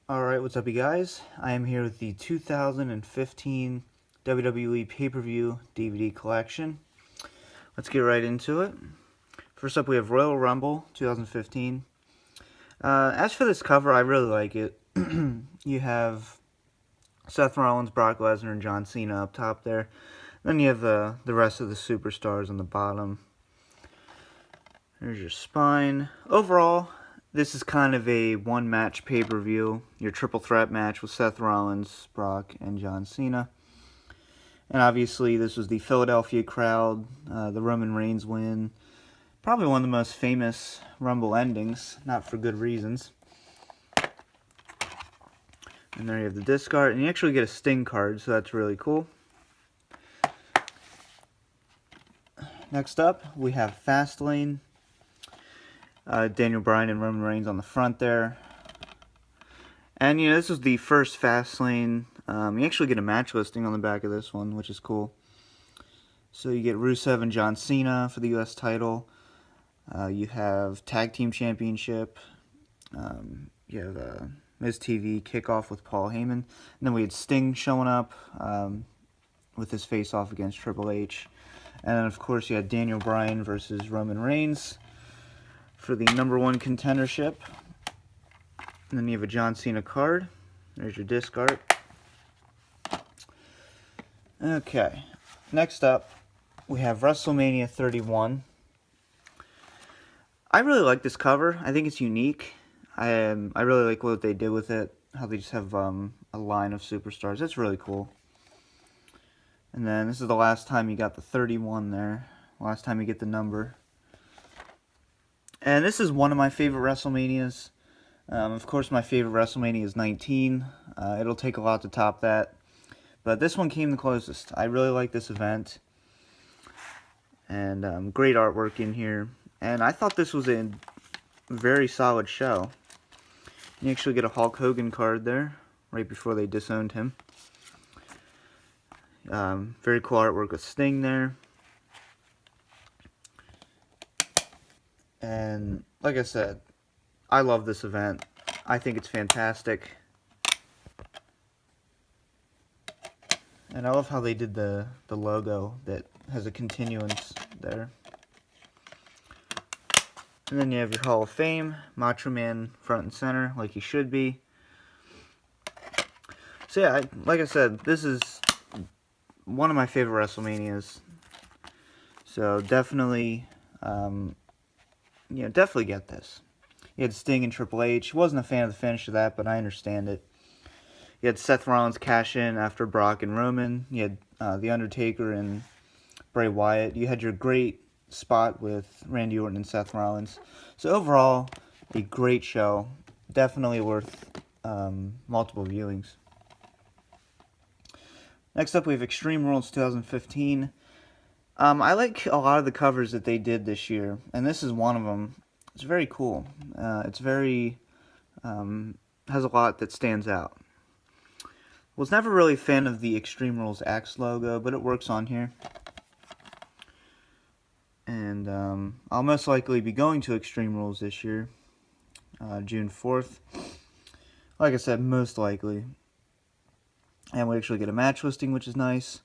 Alright, what's up you guys? I am here with the 2015 WWE Pay-Per-View DVD Collection. Let's get right into it. First up we have Royal Rumble 2015. As for this cover, I really like it. You have Seth Rollins, Brock Lesnar, and John Cena up top there. Then you have the rest of the superstars on the bottom. There's your spine. Overall, this is kind of a one-match pay-per-view, your triple threat match with Seth Rollins, Brock, and John Cena. And obviously, this was the Philadelphia crowd, the Roman Reigns win. Probably one of the most famous Rumble endings, not for good reasons. And there you have the discard, and you actually get a Sting card, so that's really cool. Next up, we have Fastlane. Daniel Bryan and Roman Reigns on the front there. And, this is the first Fastlane. You actually get a match listing on the back of this one, which is cool. So you get Rusev and John Cena for the U.S. title. You have Tag Team Championship. You have Miz TV kickoff with Paul Heyman. And then we had Sting showing up with his face-off against Triple H. And then, of course, you had Daniel Bryan versus Roman Reigns for the #1 contendership. And then you have a John Cena card. There's your discard. Okay, next up, we have WrestleMania 31. I really like this cover. I think it's unique. I really like what they did with it. How they just have a line of superstars. That's really cool. And then this is the last time you got the 31 there. Last time you get the number. And this is one of my favorite WrestleManias. Of course, my favorite WrestleMania is 19. It'll take a lot to top that. But this one came the closest. I really like this event. And great artwork in here. And I thought this was a very solid show. You actually get a Hulk Hogan card there, right before they disowned him. Very cool artwork with Sting there. And like I said, I love this event. I think it's fantastic. And I love how they did the logo that has a continuance there. And then you have your Hall of Fame, Macho Man front and center, like he should be. So yeah, like I said, this is one of my favorite WrestleManias. So definitely, definitely get this. You had Sting and Triple H. Wasn't a fan of the finish of that, but I understand it. You had Seth Rollins cash in after Brock and Roman. You had The Undertaker and Bray Wyatt. You had your great spot with Randy Orton and Seth Rollins. So overall, a great show. Definitely worth multiple viewings. Next up, we have Extreme Rules 2015. I like a lot of the covers that they did this year, and this is one of them. It's very cool. It's very, has a lot that stands out. Was never really a fan of the Extreme Rules X logo, but it works on here. And I'll most likely be going to Extreme Rules this year, June 4th. Like I said, most likely. And we actually get a match listing, which is nice.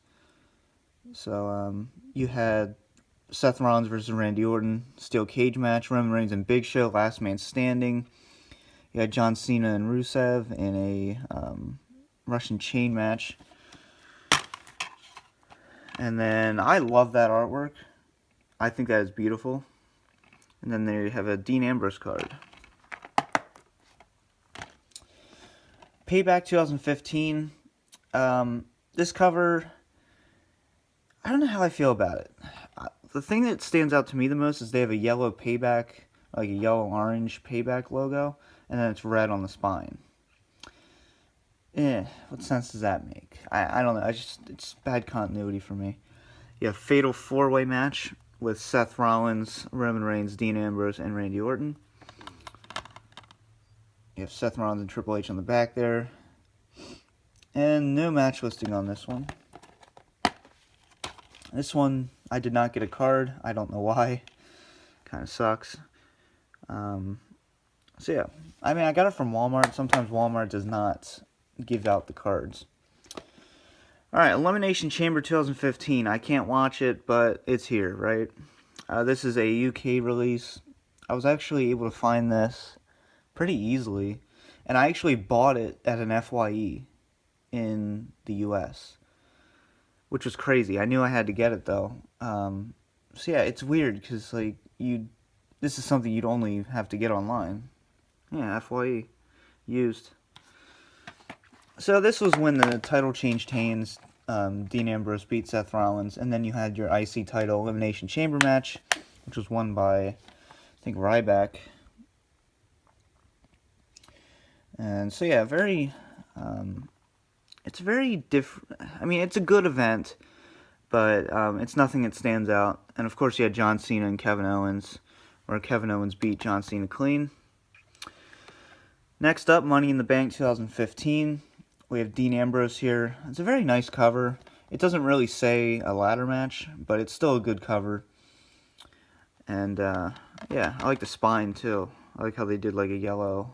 So, you had Seth Rollins versus Randy Orton, steel cage match, Roman Reigns and Big Show, last man standing. You had John Cena and Rusev in a Russian chain match. And then, I love that artwork. I think that is beautiful. And then there you have a Dean Ambrose card. Payback 2015. This cover, I don't know how I feel about it. The thing that stands out to me the most is they have a yellow Payback, like a yellow-orange Payback logo, and then it's red on the spine. What sense does that make? I don't know. It's bad continuity for me. You have Fatal 4-Way match with Seth Rollins, Roman Reigns, Dean Ambrose, and Randy Orton. You have Seth Rollins and Triple H on the back there. And no match listing on this one. This one, I did not get a card. I don't know why. Kind of sucks. So yeah, I mean, I got it from Walmart. Sometimes Walmart does not give out the cards. Alright, Elimination Chamber 2015. I can't watch it, but it's here, right? This is a UK release. I was actually able to find this pretty easily, and I actually bought it at an FYE in the US, which was crazy. I knew I had to get it though. So yeah, it's weird because like this is something you'd only have to get online. Yeah, FYE used. So this was when the title changed hands. Dean Ambrose beat Seth Rollins, and then you had your IC title Elimination Chamber match, which was won by, I think, Ryback. And so yeah, it's very different. I mean, it's a good event, but it's nothing that stands out. And of course, you had John Cena and Kevin Owens, where Kevin Owens beat John Cena clean. Next up, Money in the Bank 2015. We have Dean Ambrose here. It's a very nice cover. It doesn't really say a ladder match, but it's still a good cover. And yeah, I like the spine too. I like how they did like a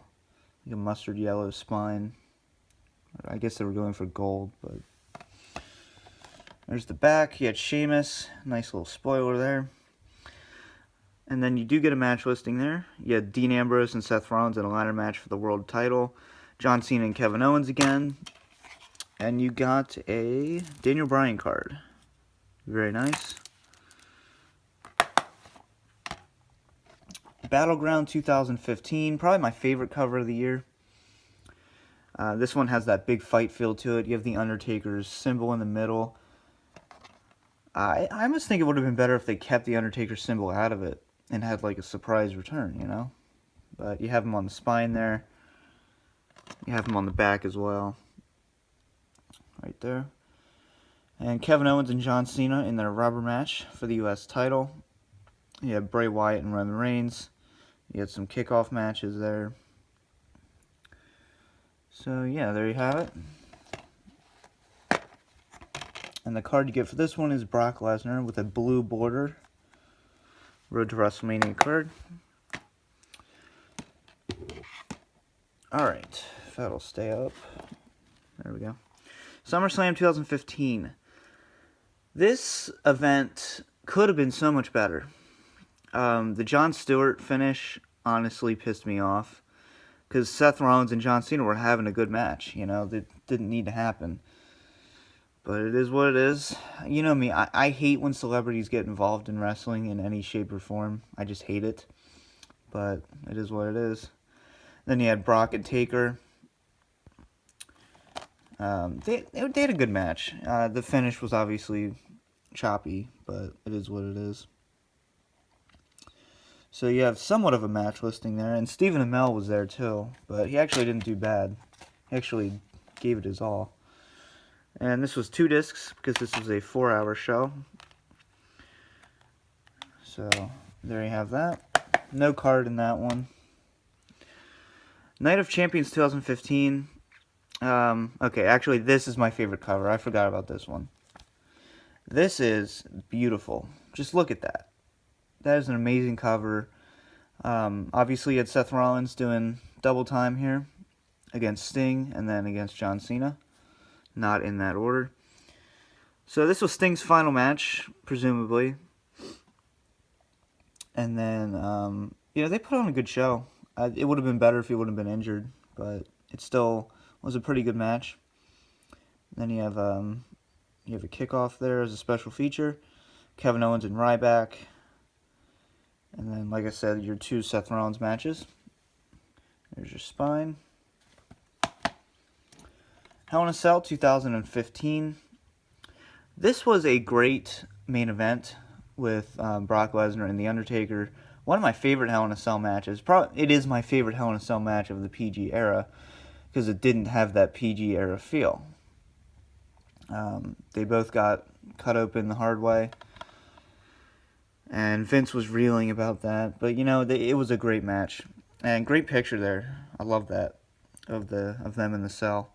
mustard yellow spine. I guess they were going for gold, but there's the back. You had Sheamus. Nice little spoiler there. And then you do get a match listing there. You had Dean Ambrose and Seth Rollins in a ladder match for the world title. John Cena and Kevin Owens again. And you got a Daniel Bryan card. Very nice. Battleground 2015. Probably my favorite cover of the year. This one has that big fight feel to it. You have the Undertaker's symbol in the middle. I almost think it would have been better if they kept the Undertaker symbol out of it and had like a surprise return, you know? But you have him on the spine there. You have him on the back as well. Right there. And Kevin Owens and John Cena in their rubber match for the US title. You have Bray Wyatt and Roman Reigns. You had some kickoff matches there. So yeah, there you have it. And the card you get for this one is Brock Lesnar with a blue border. Road to WrestleMania card. Alright, if that'll stay up. There we go. SummerSlam 2015. This event could have been so much better. The Jon Stewart finish honestly pissed me off. Because Seth Rollins and John Cena were having a good match, you know, that didn't need to happen. But it is what it is. You know me, I hate when celebrities get involved in wrestling in any shape or form. I just hate it. But it is what it is. Then you had Brock and Taker. They had a good match. The finish was obviously choppy, but it is what it is. So you have somewhat of a match listing there, and Stephen Amell was there too, but he actually didn't do bad. He actually gave it his all. And this was 2 discs, because this was a 4-hour show. So, there you have that. No card in that one. Night of Champions 2015. Okay, actually, this is my favorite cover. I forgot about this one. This is beautiful. Just look at that. That is an amazing cover. Obviously, you had Seth Rollins doing double time here against Sting and then against John Cena. Not in that order. So this was Sting's final match, presumably. And then, you know, they put on a good show. It would have been better if he would have been injured, but it still was a pretty good match. Then you have a kickoff there as a special feature. Kevin Owens and Ryback. And then, like I said, your 2 Seth Rollins matches. There's your spine. Hell in a Cell 2015. This was a great main event with Brock Lesnar and The Undertaker. One of my favorite Hell in a Cell matches. It is my favorite Hell in a Cell match of the PG era, because it didn't have that PG era feel. They both got cut open the hard way. And Vince was reeling about that. But, you know, it was a great match. And great picture there. I love that. Of them in the cell.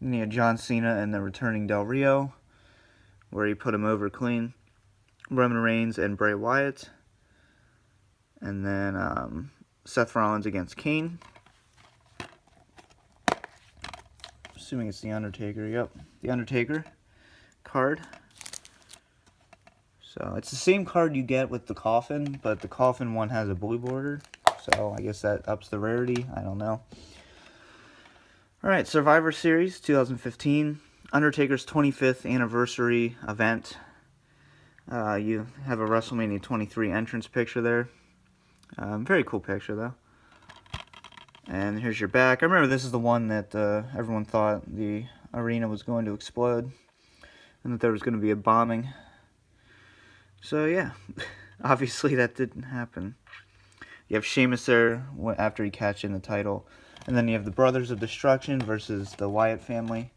And you had John Cena and the returning Del Rio, where he put him over clean. Roman Reigns and Bray Wyatt. And then Seth Rollins against Kane. Assuming it's The Undertaker. Yep, The Undertaker card. So it's the same card you get with the Coffin, but the Coffin one has a blue border. So I guess that ups the rarity. I don't know. Alright, Survivor Series 2015. Undertaker's 25th anniversary event. You have a WrestleMania 23 entrance picture there. Very cool picture, though. And here's your back. I remember this is the one that everyone thought the arena was going to explode, and that there was going to be a bombing. So, yeah. Obviously, that didn't happen. You have Sheamus there after he catches in the title. And then you have the Brothers of Destruction versus the Wyatt family.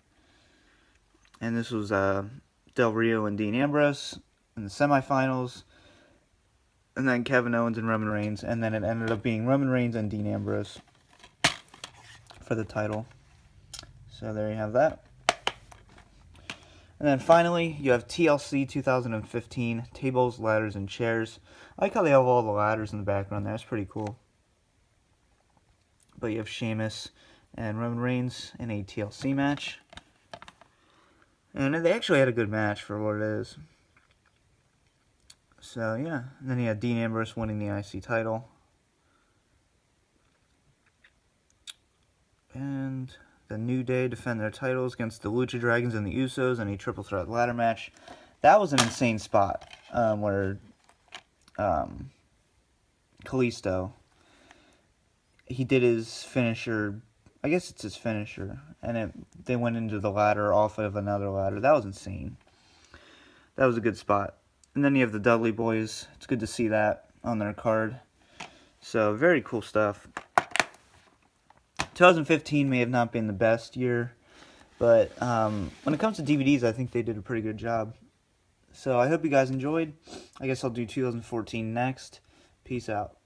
And this was Del Rio and Dean Ambrose in the semifinals. And then Kevin Owens and Roman Reigns. And then it ended up being Roman Reigns and Dean Ambrose for the title. So there you have that. And then finally, you have TLC 2015, Tables, Ladders, and Chairs. I like how they have all the ladders in the background there. That's pretty cool. But you have Sheamus and Roman Reigns in a TLC match. And they actually had a good match for what it is. So, yeah. And then you have Dean Ambrose winning the IC title. And the New Day defend their titles against the Lucha Dragons and the Usos in a triple threat ladder match. That was an insane spot where Kalisto, he did his finisher, I guess it's his finisher, and they went into the ladder off of another ladder. That was insane. That was a good spot. And then you have the Dudley Boys. It's good to see that on their card. So, very cool stuff. 2015 may have not been the best year, but when it comes to DVDs, I think they did a pretty good job. So, I hope you guys enjoyed. I guess I'll do 2014 next. Peace out.